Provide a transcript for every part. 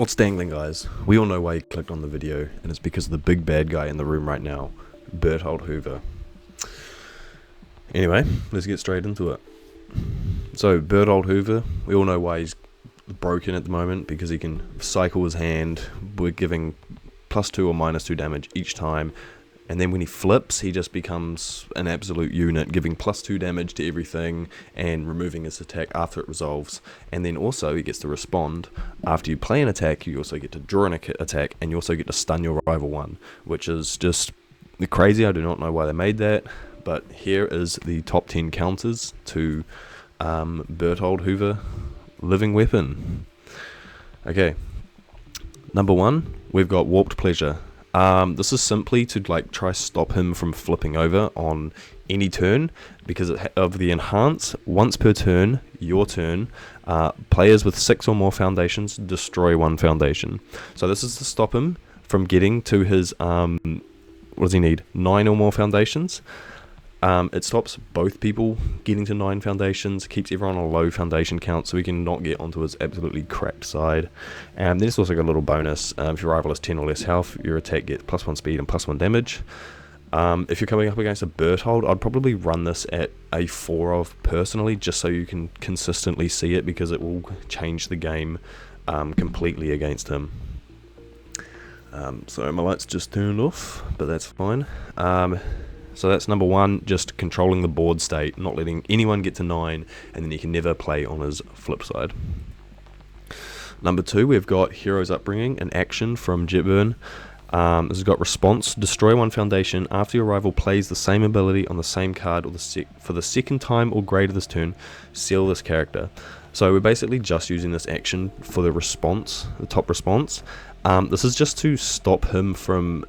What's dangling, guys? We all know why you clicked on the video, and it's because of the big bad guy in the room right now, Bertolt Hoover. Anyway, let's get straight into it. So, Bertolt Hoover, we all know why he's broken at the moment, because he can cycle his hand. We're giving +2 or -2 damage each time, and then when he flips, he just becomes an absolute unit, giving +2 damage to everything and removing his attack after it resolves. And then also he gets to respond after you play an attack. You also get to draw an attack, and you also get to stun your rival one, which is just crazy. I do not know why they made that, but here is the top 10 counters to Bertolt Hoover living weapon. Okay, number 1, we've got Warped Pleasure. This is simply to try stop him from flipping over on any turn, because of the enhance. Once per turn, your turn, players with 6 or more foundations destroy 1 foundation. So this is to stop him from getting to his what does he need, 9 or more foundations. It stops both people getting to 9 foundations, keeps everyone on a low foundation count so he can not get onto his absolutely cracked side. And then it's also got a little bonus. If your rival has 10 or less health, your attack gets +1 speed and +1 damage. If you're coming up against a Bertolt, I'd probably run this at a 4 of personally, just so you can consistently see it, because it will change the game completely against him. So my light's just turned off, but that's fine. So that's number 1, just controlling the board state, not letting anyone get to 9, and then he can never play on his flip side. Number 2, we've got Hero's Upbringing, an action from Jetburn. This has got response: destroy 1 foundation after your rival plays the same ability on the same card or for the second time or greater this turn. Seal this character. So we're basically just using this action for the response, the top response. This is just to stop him from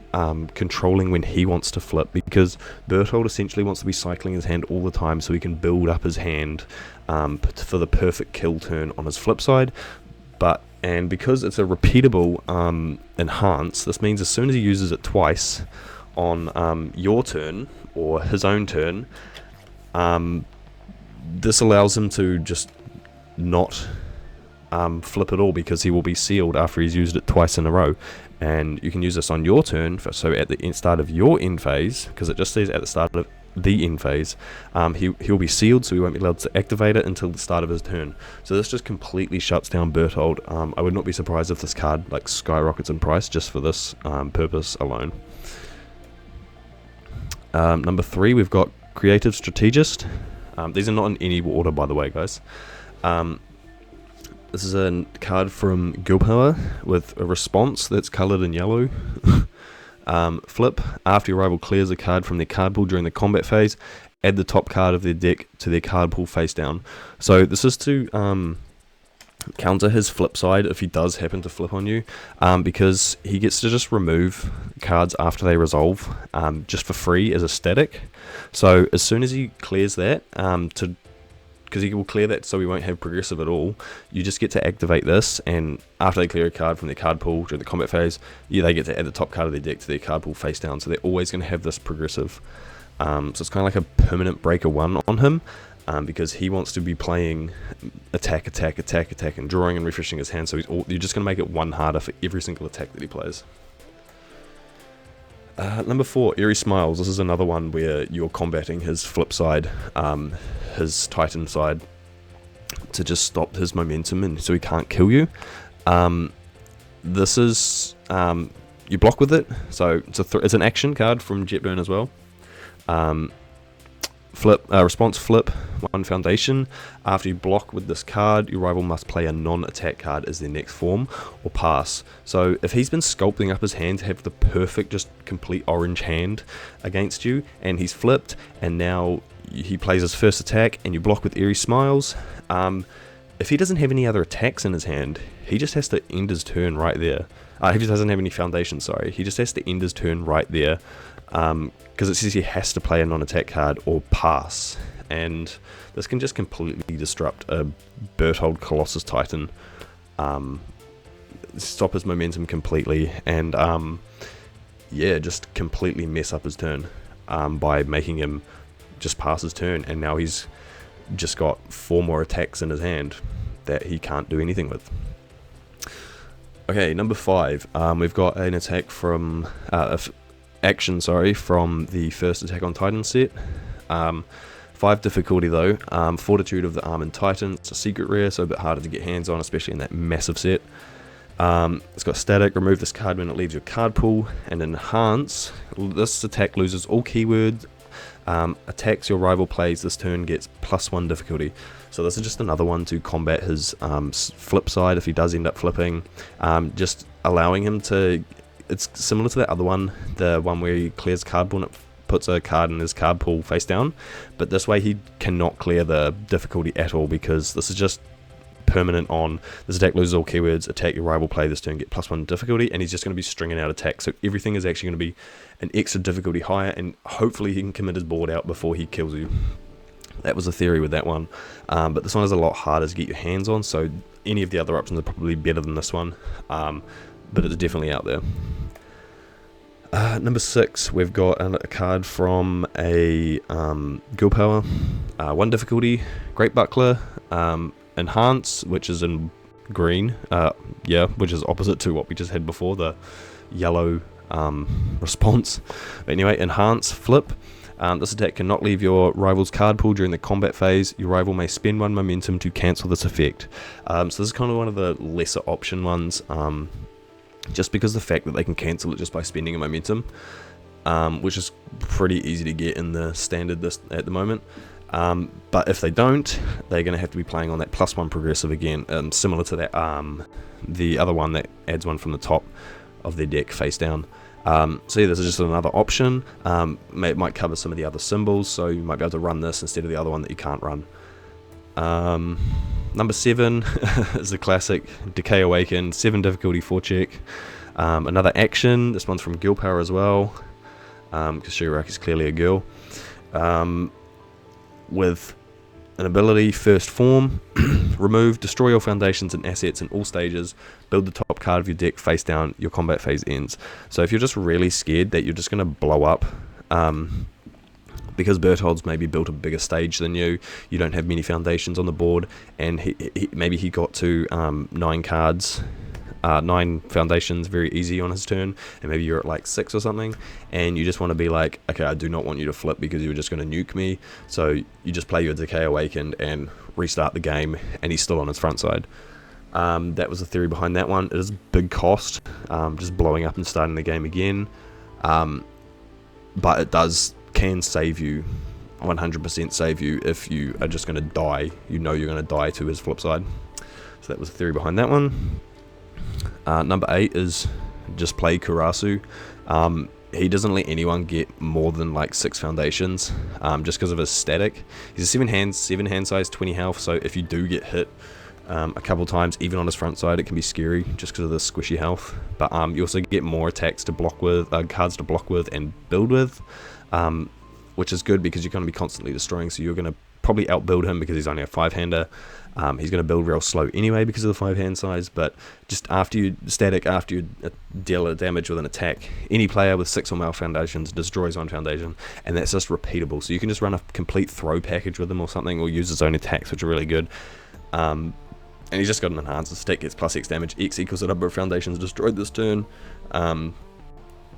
controlling when he wants to flip, because Bertolt essentially wants to be cycling his hand all the time so he can build up his hand for the perfect kill turn on his flip side. And because it's a repeatable enhance, this means as soon as he uses it twice on your turn or his own turn, this allows him to just not flip at all, because he will be sealed after he's used it twice in a row. And you can use this on your turn, so at the start of your end phase, because it just says at the start of the end phase, he'll be sealed, so he won't be allowed to activate it until the start of his turn. So this just completely shuts down Bertolt. I would not be surprised if this card skyrockets in price just for this purpose alone. Number 3, we've got Creative Strategist. These are not in any order, by the way, guys. This is a card from Gilpower with a response that's coloured in yellow. Flip: after your rival clears a card from their card pool during the combat phase, add the top card of their deck to their card pool face down. So this is to counter his flip side if he does happen to flip on you, because he gets to just remove cards after they resolve just for free as a static. So as soon as he clears that, because he will clear that so we won't have progressive at all, you just get to activate this, and after they clear a card from their card pool during the combat phase, they get to add the top card of their deck to their card pool face down, so they're always going to have this progressive. So it's kind of like a permanent breaker 1 on him, because he wants to be playing attack, and drawing and refreshing his hand, so you're just going to make it 1 harder for every single attack that he plays. Number 4, Eerie Smiles. This is another one where you're combating his flip side, his Titan side, to just stop his momentum and so he can't kill you. This is you block with it, so it's an action card from Jetburn as well. Response: flip 1 foundation. After you block with this card, your rival must play a non-attack card as their next form or pass. So if he's been sculpting up his hand to have the perfect, just complete orange hand against you, and he's flipped, and now he plays his first attack, and you block with Eerie Smiles, if he doesn't have any other attacks in his hand, he just has to end his turn right there. He just doesn't have any foundations, sorry. He just has to end his turn right there, because it says he has to play a non-attack card or pass, and this can just completely disrupt a Bertolt Colossus Titan, stop his momentum completely, and just completely mess up his turn by making him just pass his turn, and now he's just got 4 more attacks in his hand that he can't do anything with. Okay, number 5. We've got an attack from action, from the first Attack on Titan set. 5 difficulty though. Fortitude of the Armored Titan. It's a secret rare, so a bit harder to get hands on, especially in that massive set. It's got static. Remove this card when it leaves your card pool, and enhance. This attack loses all keywords. Attacks your rival plays this turn, gets +1 difficulty. So this is just another one to combat his flip side if he does end up flipping. Just allowing him to. It's similar to that other one, the one where he clears card pool and it puts a card in his card pool face down. But this way he cannot clear the difficulty at all, because this is just permanent on. This attack loses all keywords, attack your rival play this turn, get +1 difficulty, and he's just going to be stringing out attacks. So everything is actually going to be an extra difficulty higher, and hopefully he can commit his board out before he kills you. That was the theory with that one. But this one is a lot harder to get your hands on, so any of the other options are probably better than this one. But it's definitely out there. Number 6, we've got a card from a Guild Power. 1 difficulty, Great Buckler, enhance, which is in green, which is opposite to what we just had before, the yellow response. But anyway, enhance, flip. This attack cannot leave your rival's card pool during the combat phase. Your rival may spend 1 momentum to cancel this effect. So this is kind of one of the lesser option ones, just because the fact that they can cancel it just by spending a momentum, which is pretty easy to get in the standard at the moment. But if they don't, they're going to have to be playing on that +1 progressive again, similar to that the other one that adds 1 from the top of their deck face down. So yeah, this is just another option. It might cover some of the other symbols, so you might be able to run this instead of the other one that you can't run. Number 7 is the classic Decay Awaken, 7 difficulty, 4 check. Another action. This one's from Guild Power as well, because Shiraki is clearly a girl. With an ability, first form, remove, destroy your foundations and assets in all stages, build the top card of your deck face down, your combat phase ends. So if you're just really scared that you're just going to blow up, because Bertolt's maybe built a bigger stage than you don't have many foundations on the board, and maybe he got to 9 cards, 9 foundations very easy on his turn, and maybe you're at like 6 or something, and you just want to be like, okay, I do not want you to flip because you're just going to nuke me, so you just play your Decay Awakened and restart the game, and he's still on his front side. That was the theory behind that one. It is a big cost, just blowing up and starting the game again, but it can save you, 100% save you if you are just going to die. You know you're going to die to his flip side. So that was the theory behind that one. Number 8 is just play Kurasu. He doesn't let anyone get more than like 6 foundations, just because of his static. He's a 7 hand size, 20 health, so if you do get hit a couple times, even on his front side, it can be scary just because of the squishy health. But you also get more attacks to block with, cards to block with and build with, which is good because you're going to be constantly destroying, so you're going to probably outbuild him because he's only a 5-hander. He's going to build real slow anyway because of the 5-hand size, but just after you deal a damage with an attack, any player with 6 or more foundations destroys 1 foundation, and that's just repeatable. So you can just run a complete throw package with him or something, or use his own attacks, which are really good. And he's just got an enhancer. Stack gets +X damage, X equals the number of foundations destroyed this turn.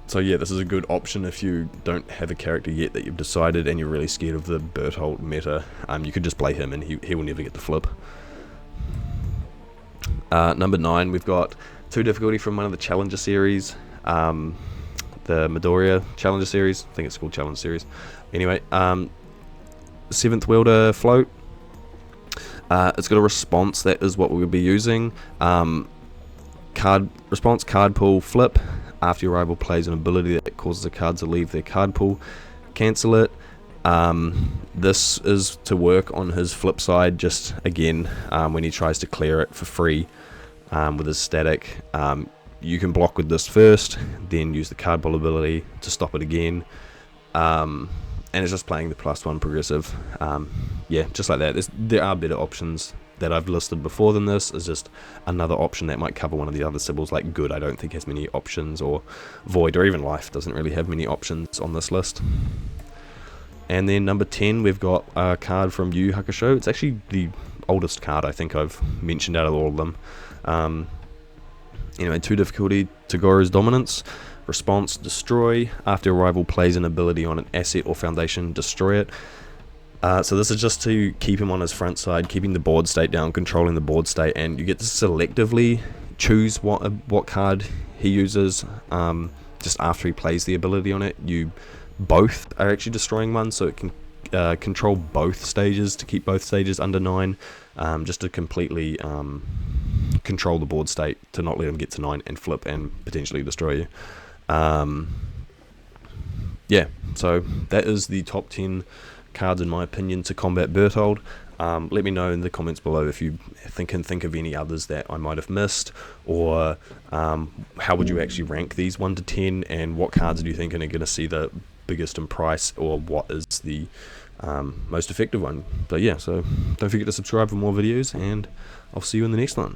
So yeah, this is a good option if you don't have a character yet that you've decided and you're really scared of the Bertolt meta. You could just play him and he will never get the flip. Number 9, we've got 2 difficulty from one of the Challenger series. The Midoriya Challenger series. I think it's called Challenger series. Anyway, 7th Wielder Float. It's got a response, that is what we'll be using. Card pool, flip. After your rival plays an ability that causes a card to leave their card pool, cancel it. This is to work on his flip side, just again, when he tries to clear it for free with his static. You can block with this first, then use the card pool ability to stop it again. And it's just playing the +1 progressive. Yeah, just like that. There are better options that I've listed before than this. Is just another option that might cover one of the other symbols, like Good I don't think has many options, or Void, or even Life doesn't really have many options on this list. And then number 10, we've got a card from Yu Hakusho. It's actually the oldest card I think I've mentioned out of all of them. Anyway, 2 difficulty, Tagora's Dominance. Response, destroy. After a rival plays an ability on an asset or foundation, destroy it. So this is just to keep him on his front side, keeping the board state down, controlling the board state, and you get to selectively choose what card he uses just after he plays the ability on it. You both are actually destroying one, so it can control both stages, to keep both stages under 9, just to completely control the board state, to not let him get to 9 and flip and potentially destroy you. Yeah, so that is the top 10 cards in my opinion to combat Bertolt. Let me know in the comments below if you can think of any others that I might have missed, or how would you actually rank these 1 to 10, and what cards do you think are going to see the biggest in price, or what is the most effective one. But yeah, so don't forget to subscribe for more videos, and I'll see you in the next one.